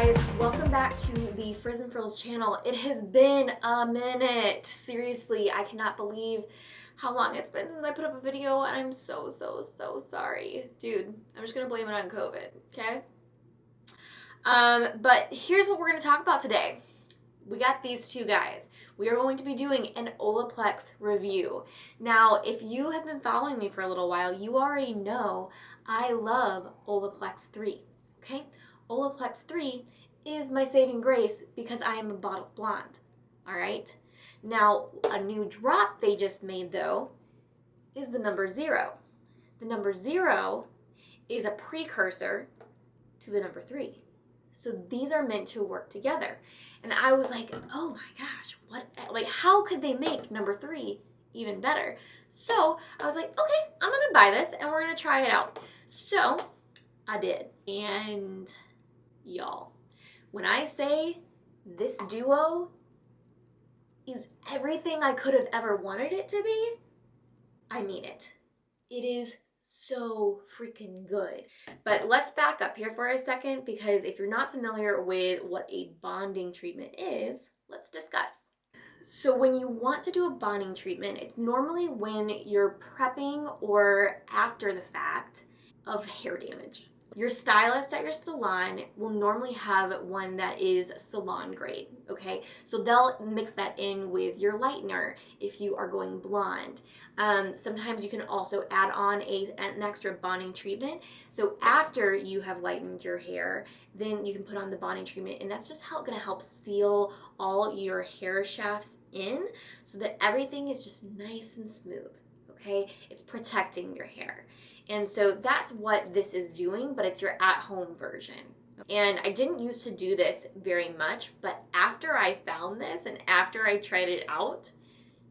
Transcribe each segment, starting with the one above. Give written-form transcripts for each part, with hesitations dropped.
guys, welcome back to the Frizzandfrillzz channel. It has been a minute. Seriously, I cannot believe how long it's been since I put up a video, and I'm so sorry. Dude, I'm just gonna blame it on COVID, okay? But here's what we're gonna talk about today. We got these two guys. We are going to be doing an Olaplex review. Now, if you have been following me for a little while, you already know I love Olaplex 3, okay? Olaplex 3 is my saving grace because I am a bottle blonde, all right? Now, a new drop they just made, though, is the number 0. The number 0 is a precursor to the number 3. So these are meant to work together. And I was like, oh my gosh, how could they make number 3 even better? So I was like, okay, I'm gonna buy this and we're gonna try it out. So I did. And y'all, when I say this duo is everything I could have ever wanted it to be, I mean it. It is so freaking good. But let's back up here for a second, because if you're not familiar with what a bonding treatment is, let's discuss. So when you want to do a bonding treatment, it's normally when you're prepping or after the fact of hair damage. Your stylist at your salon will normally have one that is salon grade, okay? So they'll mix that in with your lightener if you are going blonde. Sometimes you can also add on an extra bonding treatment. So after you have lightened your hair, then you can put on the bonding treatment, and that's just gonna help seal all your hair shafts in so that everything is just nice and smooth, okay? It's protecting your hair. And so that's what this is doing, but it's your at-home version. And I didn't used to do this very much, but after I found this and after I tried it out,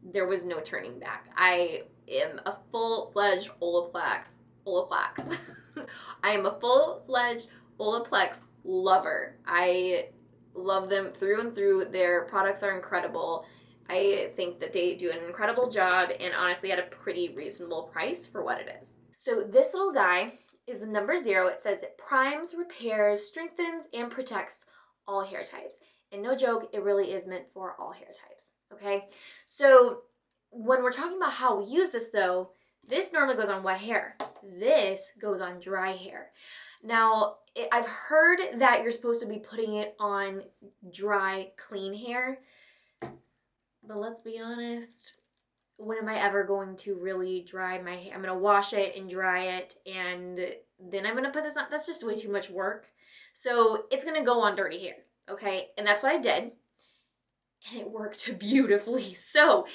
there was no turning back. I am a full-fledged Olaplex. I am a full-fledged Olaplex lover. I love them through and through. Their products are incredible. I think that they do an incredible job, and honestly at a pretty reasonable price for what it is. So this little guy is the number 0. It says it primes, repairs, strengthens, and protects all hair types. And no joke, it really is meant for all hair types, okay? So when we're talking about how we use this though, this normally goes on wet hair. This goes on dry hair. Now, I've heard that you're supposed to be putting it on dry, clean hair, but let's be honest, when am I ever going to really dry my hair? I'm going to wash it and dry it, and then I'm going to put this on. That's just way too much work. So it's going to go on dirty hair, okay? And that's what I did, and it worked beautifully. So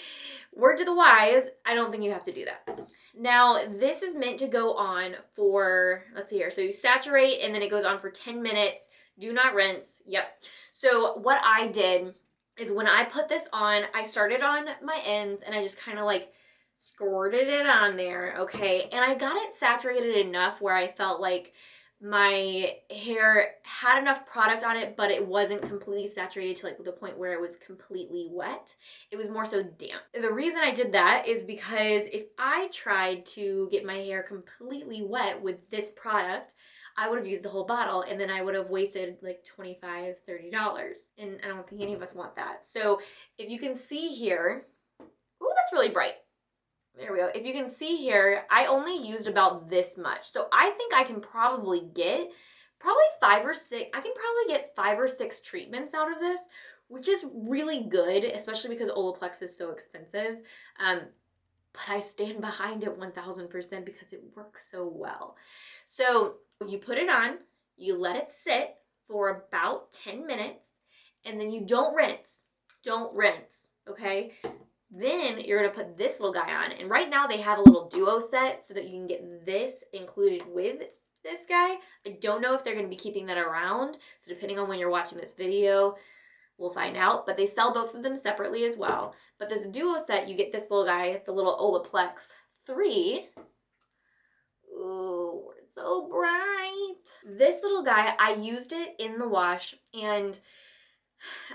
word to the wise, I don't think you have to do that. Now, this is meant to go on for, let's see here. So you saturate, and then it goes on for 10 minutes. Do not rinse. Yep. So what I did is when I put this on, I started on my ends and I just kind of like squirted it on there, okay? And I got it saturated enough where I felt like my hair had enough product on it, but it wasn't completely saturated to like the point where it was completely wet. It was more so damp. The reason I did that is because if I tried to get my hair completely wet with this product, I would have used the whole bottle, and then I would have wasted like $25, $30. And I don't think any of us want that. So if you can see here, ooh, that's really bright. There we go. If you can see here, I only used about this much. So I think I can probably get probably 5 or 6. I can probably get 5 or 6 treatments out of this, which is really good, especially because Olaplex is so expensive. But I stand behind it 1000% because it works so well. So you put it on, you let it sit for about 10 minutes, and then you don't rinse. Don't rinse, okay? Then you're gonna put this little guy on, and right now they have a little duo set so that you can get this included with this guy. I don't know if they're gonna be keeping that around, so depending on when you're watching this video, we'll find out, but they sell both of them separately as well. But this duo set, you get this little guy, the little Olaplex 3. Ooh, it's so bright. This little guy, I used it in the wash, and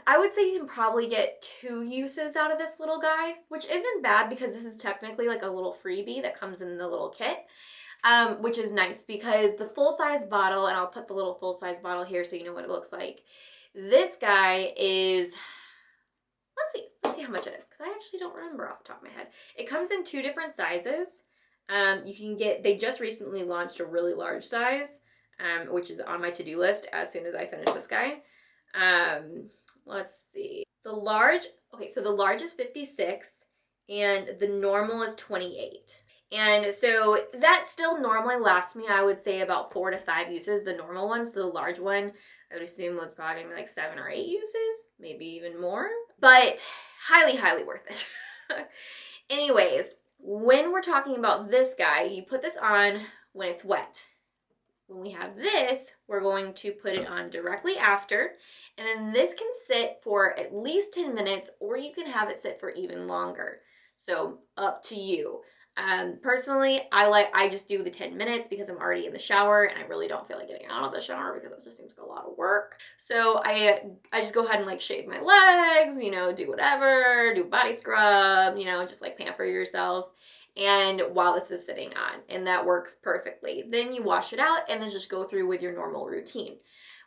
I would say you can probably get 2 uses out of this little guy, which isn't bad because this is technically like a little freebie that comes in the little kit. which is nice because the full-size bottle, and I'll put the little full-size bottle here so you know what it looks like. This guy is, let's see how much it is, because I actually don't remember off the top of my head. It comes in 2 different sizes. You can get, they just recently launched a really large size, which is on my to-do list as soon as I finish this guy. Let's see. The large is 56 and the normal is 28. And so that still normally lasts me, I would say, about 4 to 5 uses. The normal ones, the large one, I would assume was probably gonna be like 7 or 8 uses, maybe even more. But highly, highly worth it. Anyways, when we're talking about this guy, you put this on when it's wet. When we have this, we're going to put it on directly after, and then this can sit for at least 10 minutes, or you can have it sit for even longer. So up to you. Personally, I just do the 10 minutes because I'm already in the shower and I really don't feel like getting out of the shower because it just seems like a lot of work. So I just go ahead and like shave my legs, you know, do whatever, do body scrub, you know, just like pamper yourself. And while this is sitting on, and that works perfectly. Then you wash it out and then just go through with your normal routine.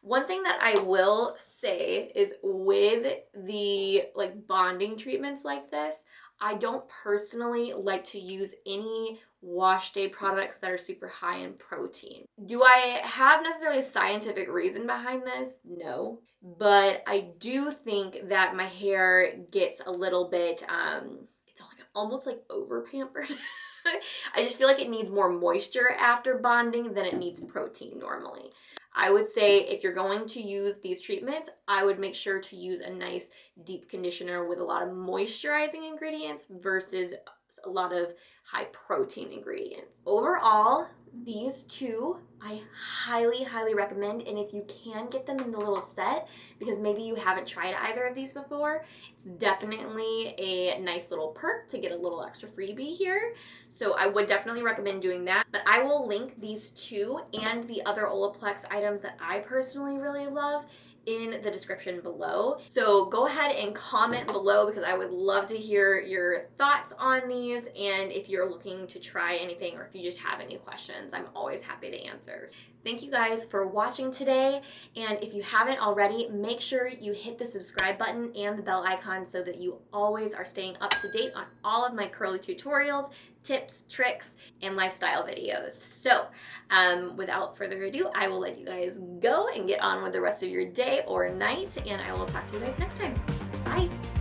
One thing that I will say is with the like bonding treatments like this, I don't personally like to use any wash day products that are super high in protein. Do I have necessarily a scientific reason behind this? No. But I do think that my hair gets a little bit, it's almost like over pampered. I just feel like it needs more moisture after bonding than it needs protein normally. I would say if you're going to use these treatments, I would make sure to use a nice deep conditioner with a lot of moisturizing ingredients versus a lot of high protein ingredients. Overall, these two I highly, highly recommend, and if you can get them in the little set, because maybe you haven't tried either of these before, it's definitely a nice little perk to get a little extra freebie here. So I would definitely recommend doing that. But I will link these two and the other Olaplex items that I personally really love in the description below. So go ahead and comment below because I would love to hear your thoughts on these, and if you're looking to try anything or if you just have any questions, I'm always happy to answer. Thank you guys for watching today, and if you haven't already, make sure you hit the subscribe button and the bell icon so that you always are staying up to date on all of my curly tutorials, tips, tricks, and lifestyle videos. So without further ado, I will let you guys go and get on with the rest of your day or night, and I will talk to you guys next time. Bye.